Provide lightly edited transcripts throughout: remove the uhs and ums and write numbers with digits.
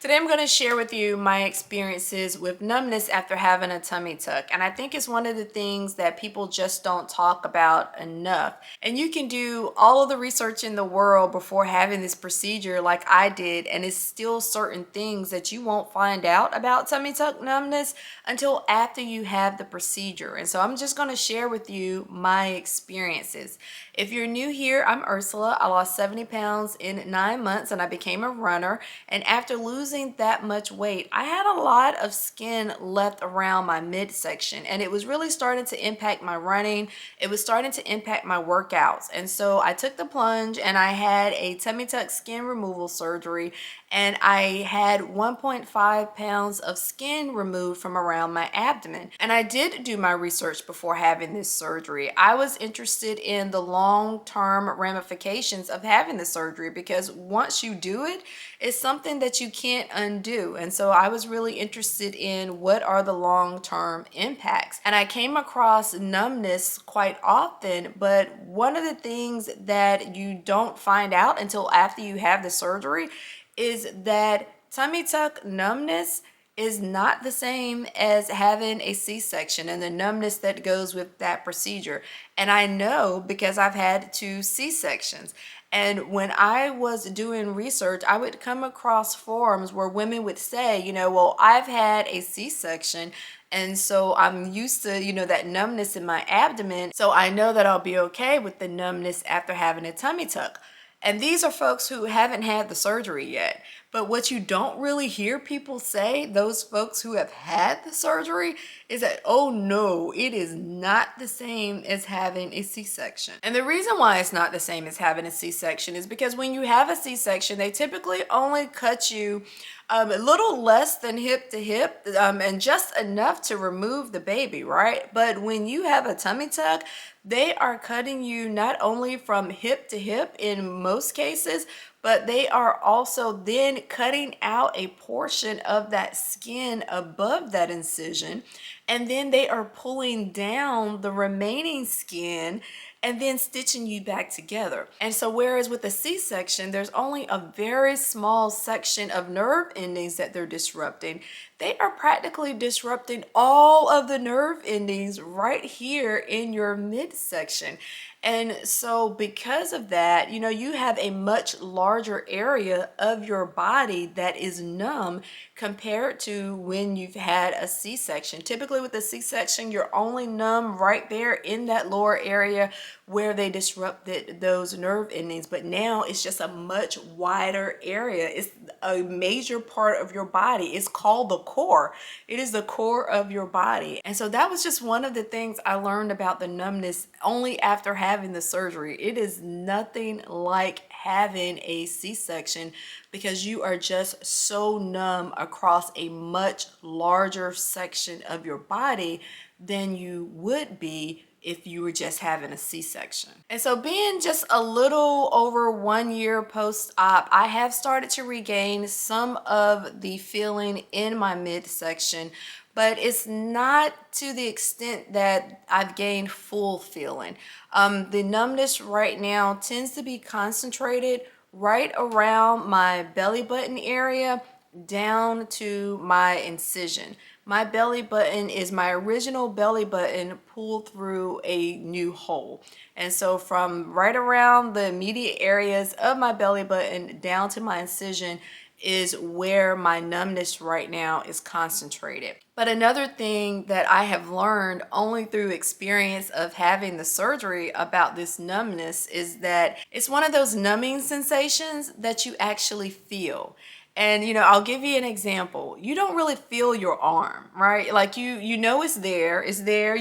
Today I'm going to share with you my experiences with numbness after having a tummy tuck. And I think it's one of the things that people just don't talk about enough. And you can do all of the research in the world before having this procedure like I did, and it's still certain things that you won't find out about tummy tuck numbness until after you have the procedure. And so I'm just going to share with you my experiences. If you're new here, I'm Ursula. I lost 70 pounds in 9 months and I became a runner. And after losing that much weight, I had a lot of skin left around my midsection, and it was really starting to impact my running. It was starting to impact my workouts. And so I took the plunge and I had a tummy tuck skin removal surgery, and I had 1.5 pounds of skin removed from around my abdomen. And I did do my research before having this surgery. I was interested in the long-term ramifications of having the surgery, because once you do it, it's something that you can't undo. And so I was really interested in what are the long-term impacts. And I came across numbness quite often, but one of the things that you don't find out until after you have the surgery is that tummy tuck numbness is not the same as having a C-section and the numbness that goes with that procedure. And I know because I've had 2 C-sections. And when I was doing research, I would come across forums where women would say, well, I've had a C-section, and so I'm used to, that numbness in my abdomen. So I know that I'll be okay with the numbness after having a tummy tuck. And these are folks who haven't had the surgery yet. But what you don't really hear people say, those folks who have had the surgery, is that, oh no, it is not the same as having a C-section. And the reason why it's not the same as having a C-section is because when you have a C-section, they typically only cut you a little less than hip to hip, and just enough to remove the baby, right? But when you have a tummy tuck, they are cutting you not only from hip to hip in most cases, but they are also then cutting out a portion of that skin above that incision, and then they are pulling down the remaining skin and then stitching you back together. And so whereas with a C-section, there's only a very small section of nerve endings that they're disrupting, they are practically disrupting all of the nerve endings right here in your midsection. And so because of that, you have a much larger area of your body that is numb compared to when you've had a C-section. Typically with a C-section, you're only numb right there in that lower area where they disrupted those nerve endings. But now it's just a much wider area. It's a major part of your body. It's called the core. It is the core of your body. And so that was just one of the things I learned about the numbness only after having the surgery. It is nothing like having a C-section, because you are just so numb across a much larger section of your body than you would be if you were just having a C-section. And so being just a little over 1 year post-op, I have started to regain some of the feeling in my midsection, but it's not to the extent that I've gained full feeling. The numbness right now tends to be concentrated right around my belly button area down to my incision. My belly button is my original belly button pulled through a new hole. And so from right around the immediate areas of my belly button down to my incision is where my numbness right now is concentrated. But another thing that I have learned only through experience of having the surgery about this numbness is that it's one of those numbing sensations that you actually feel. And I'll give you an example. You don't really feel your arm, right? Like you know it's there, it's there,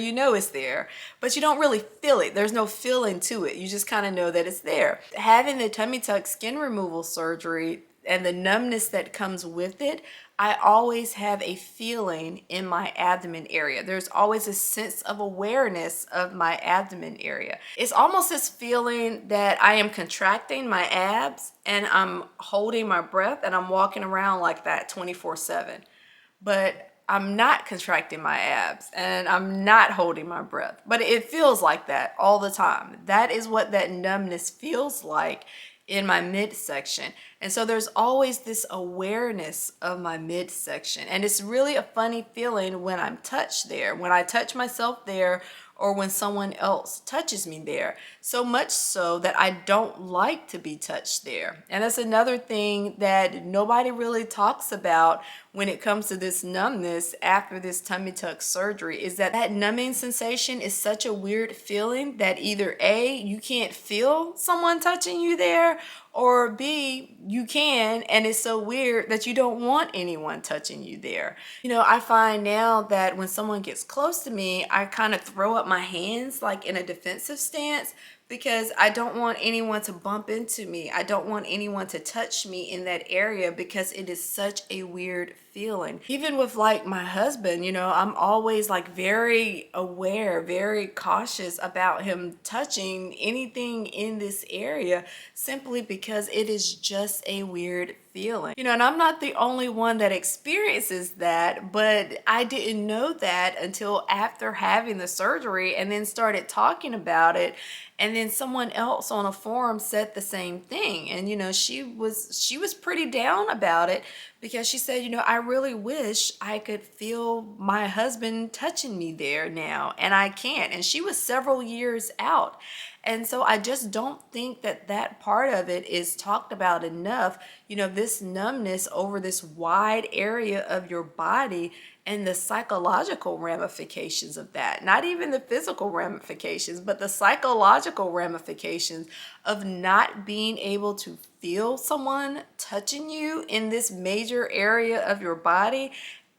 but you don't really feel it. There's no feeling to it. You just kind of know that it's there. Having the tummy tuck skin removal surgery and the numbness that comes with it, I always have a feeling in my abdomen area. There's always a sense of awareness of my abdomen area. It's almost this feeling that I am contracting my abs and I'm holding my breath and I'm walking around like that 24/7. But I'm not contracting my abs and I'm not holding my breath. But it feels like that all the time. That is what that numbness feels like in my midsection. And so there's always this awareness of my midsection. And it's really a funny feeling when I'm touched there, when I touch myself there, or when someone else touches me there. So much so that I don't like to be touched there. And that's another thing that nobody really talks about when it comes to this numbness after this tummy tuck surgery, is that that numbing sensation is such a weird feeling that either A, you can't feel someone touching you there, or B, you can, and it's so weird that you don't want anyone touching you there. I find now that when someone gets close to me, I kind of throw up my hands like in a defensive stance because I don't want anyone to bump into me. I don't want anyone to touch me in that area because it is such a weird feeling. Even with like my husband, I'm always like very aware, very cautious about him touching anything in this area simply because it is just a weird feeling. And I'm not the only one that experiences that, but I didn't know that until after having the surgery and then started talking about it. And then someone else on a forum said the same thing. And she was pretty down about it because she said, I really wish I could feel my husband touching me there now, and I can't. And she was several years out. And so I just don't think that that part of it is talked about enough. This numbness over this wide area of your body and the psychological ramifications of that. Not even the physical ramifications, but the psychological ramifications of not being able to feel someone touching you in this major area of your body,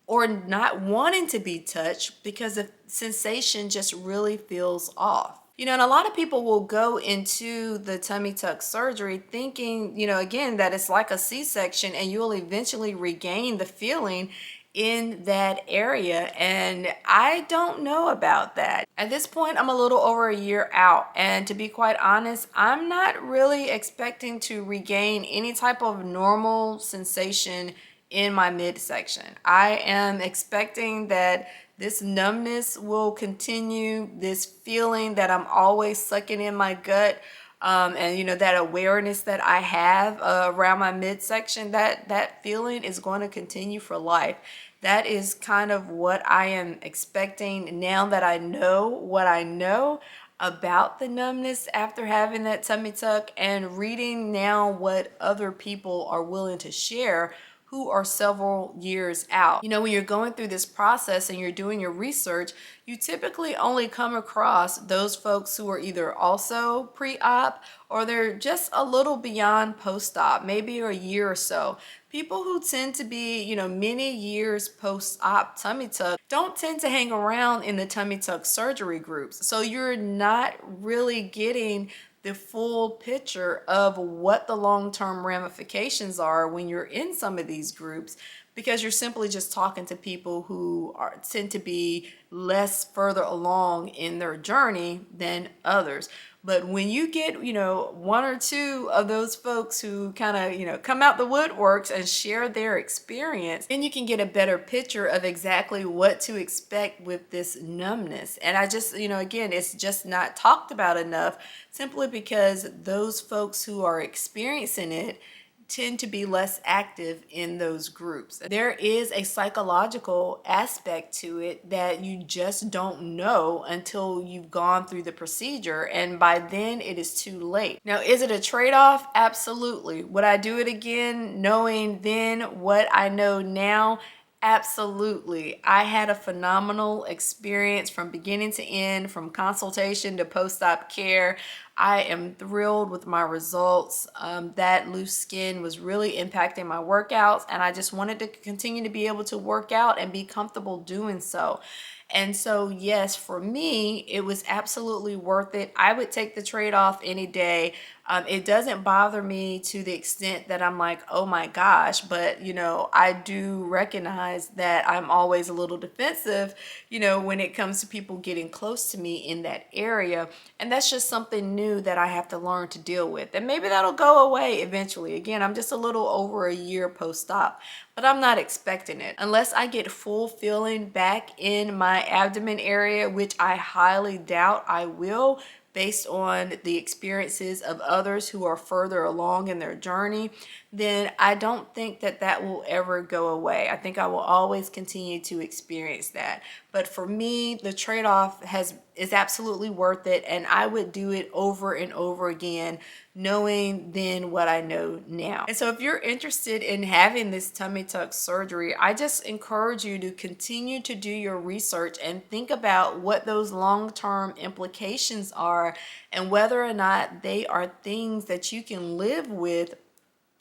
or not wanting to be touched because the sensation just really feels off. And a lot of people will go into the tummy tuck surgery thinking, again, that it's like a C-section and you'll eventually regain the feeling in that area. And I don't know about that. At this point, I'm a little over a year out. And to be quite honest, I'm not really expecting to regain any type of normal sensation in my midsection. I am expecting that this numbness will continue, this feeling that I'm always sucking in my gut, and that awareness that I have around my midsection, that feeling is going to continue for life. That is kind of what I am expecting now that I know what I know about the numbness after having that tummy tuck, and reading now what other people are willing to share who are several years out. When you're going through this process and you're doing your research, you typically only come across those folks who are either also pre-op or they're just a little beyond post-op, maybe a year or so. People who tend to be, many years post-op tummy tuck don't tend to hang around in the tummy tuck surgery groups. So you're not really getting the full picture of what the long-term ramifications are when you're in some of these groups, because you're simply just talking to people who tend to be less further along in their journey than others. But when you get, one or two of those folks who kind of, come out the woodworks and share their experience, then you can get a better picture of exactly what to expect with this numbness. And I just, again, it's just not talked about enough simply because those folks who are experiencing it tend to be less active in those groups. There is a psychological aspect to it that you just don't know until you've gone through the procedure, and by then it is too late. Now, is it a trade-off? Absolutely. Would I do it again knowing then what I know now? Absolutely. I had a phenomenal experience from beginning to end, from consultation to post-op care. I am thrilled with my results. That loose skin was really impacting my workouts, and I just wanted to continue to be able to work out and be comfortable doing so. And so, yes, for me, it was absolutely worth it. I would take the trade-off any day. It doesn't bother me to the extent that I'm like, oh my gosh, but I do recognize that I'm always a little defensive, when it comes to people getting close to me in that area. And that's just something new that I have to learn to deal with. And maybe that'll go away eventually. Again, I'm just a little over a year post-op, but I'm not expecting it unless I get full feeling back in my abdomen area, which I highly doubt I will, based on the experiences of others who are further along in their journey, then I don't think that that will ever go away. I think I will always continue to experience that. But for me, the trade-off is absolutely worth it, and I would do it over and over again, knowing then what I know now. And so if you're interested in having this tummy tuck surgery, I just encourage you to continue to do your research and think about what those long-term implications are and whether or not they are things that you can live with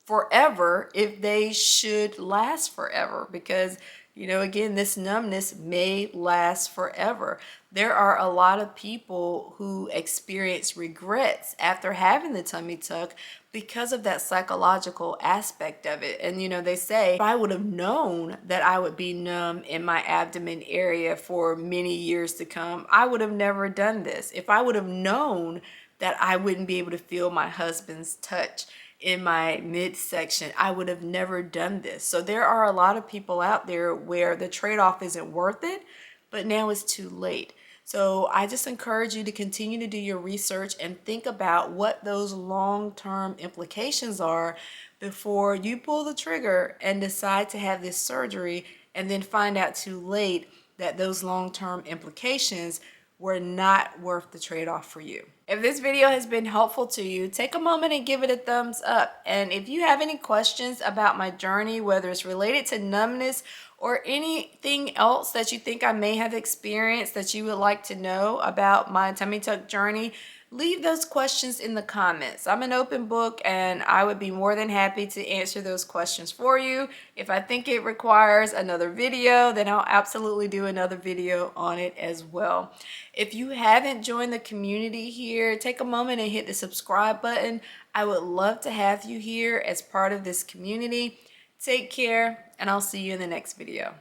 forever, if they should last forever. Because, you know, again, this numbness may last forever. There are a lot of people who experience regrets after having the tummy tuck because of that psychological aspect of it. And, you know, they say, if I would have known that I would be numb in my abdomen area for many years to come, I would have never done this. If I would have known that I wouldn't be able to feel my husband's touch in my midsection, I would have never done this. So there are a lot of people out there where the trade-off isn't worth it, but now it's too late. So I just encourage you to continue to do your research and think about what those long-term implications are before you pull the trigger and decide to have this surgery and then find out too late that those long-term implications were not worth the trade-off for you. If this video has been helpful to you, take a moment and give it a thumbs up. And if you have any questions about my journey, whether it's related to numbness or anything else that you think I may have experienced that you would like to know about my tummy tuck journey, leave those questions in the comments. I'm an open book and I would be more than happy to answer those questions for you. If I think it requires another video, then I'll absolutely do another video on it as well. If you haven't joined the community here, take a moment and hit the subscribe button. I would love to have you here as part of this community. Take care, and I'll see you in the next video.